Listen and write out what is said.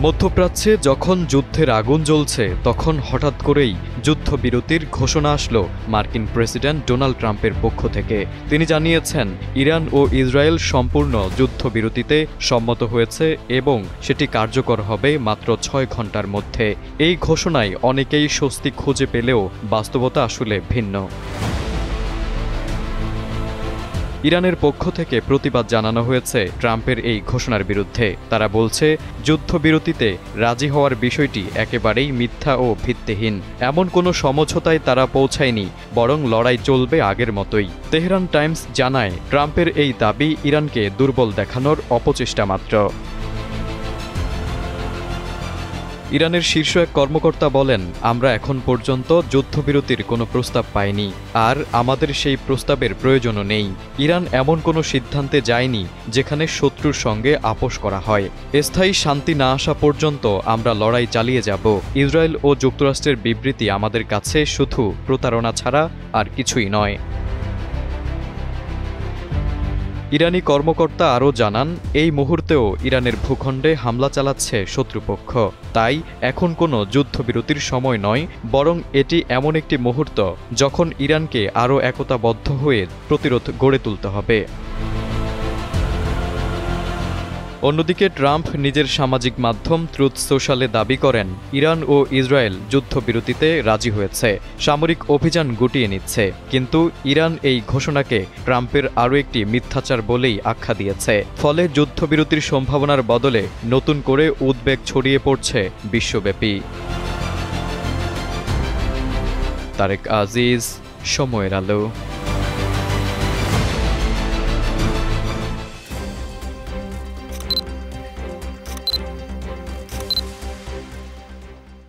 মধ্যপ্রাচ্যে যখন যুদ্ধের আগুন জ্বলছে তখন হঠাৎ করেই যুদ্ধবিরতির ঘোষণা আসলো মার্কিন প্রেসিডেন্ট ডোনাল্ড ট্রাম্পের পক্ষ থেকে। তিনি জানিয়েছেন ইরান ও ইসরায়েল সম্পূর্ণ যুদ্ধবিরতিতে সম্মত হয়েছে এবং সেটি কার্যকর হবে মাত্র ৬ ঘন্টার মধ্যে। এই ঘোষণায় অনেকেই স্বস্তি খুঁজে পেলেও বাস্তবতা আসলে ভিন্ন। ইরানের পক্ষ থেকে প্রতিবাদ জানানো হয়েছে ট্রাম্পের এই ঘোষণার বিরুদ্ধে। তারা বলছে যুদ্ধবিরতিতে রাজি হওয়ার বিষয়টি একেবারেই মিথ্যা ও ভিত্তিহীন। এমন কোনো সমঝোতায় তারা পৌঁছায়নি, বরং লড়াই চলবে আগের মতোই। তেহরান টাইমস জানায় ট্রাম্পের এই দাবি ইরানকে দুর্বল দেখানোর অপচেষ্টা মাত্র। ইরানের শীর্ষ এক কর্মকর্তা বলেন, আমরা এখন পর্যন্ত যুদ্ধবিরতির কোনো প্রস্তাব পাইনি, আর আমাদের সেই প্রস্তাবের প্রয়োজনও নেই। ইরান এমন কোনো সিদ্ধান্তে যায়নি যেখানে শত্রুর সঙ্গে আপোষ করা হয়। স্থায়ী শান্তি না আসা পর্যন্ত আমরা লড়াই চালিয়ে যাব। ইসরায়েল ও যুক্তরাষ্ট্রের বিবৃতি আমাদের কাছে শুধু প্রতারণা ছাড়া আর কিছুই নয়। ইরানি কর্মকর্তা আরও জানান, এই মুহূর্তেও ইরানের ভূখণ্ডে হামলা চালাচ্ছে শত্রুপক্ষ। তাই এখন কোনো যুদ্ধবিরতির সময় নয়, বরং এটি এমন একটি মুহূর্ত যখন ইরানকে আরও একতাবদ্ধ হয়ে প্রতিরোধ গড়ে তুলতে হবে। অন্যদিকে ট্রাম্প নিজের সামাজিক মাধ্যম ট্রুথ সোশ্যালে দাবি করেন ইরান ও ইসরায়েল যুদ্ধবিরতিতে রাজি হয়েছে, সামরিক অভিযান গুটিয়ে নিচ্ছে। কিন্তু ইরান এই ঘোষণাকে ট্রাম্পের আরও একটি মিথ্যাচার বলেই আখ্যা দিয়েছে। ফলে যুদ্ধবিরতির সম্ভাবনার বদলে নতুন করে উদ্বেগ ছড়িয়ে পড়ছে বিশ্বব্যাপী। তারেক আজিজ, সময়ের আলো।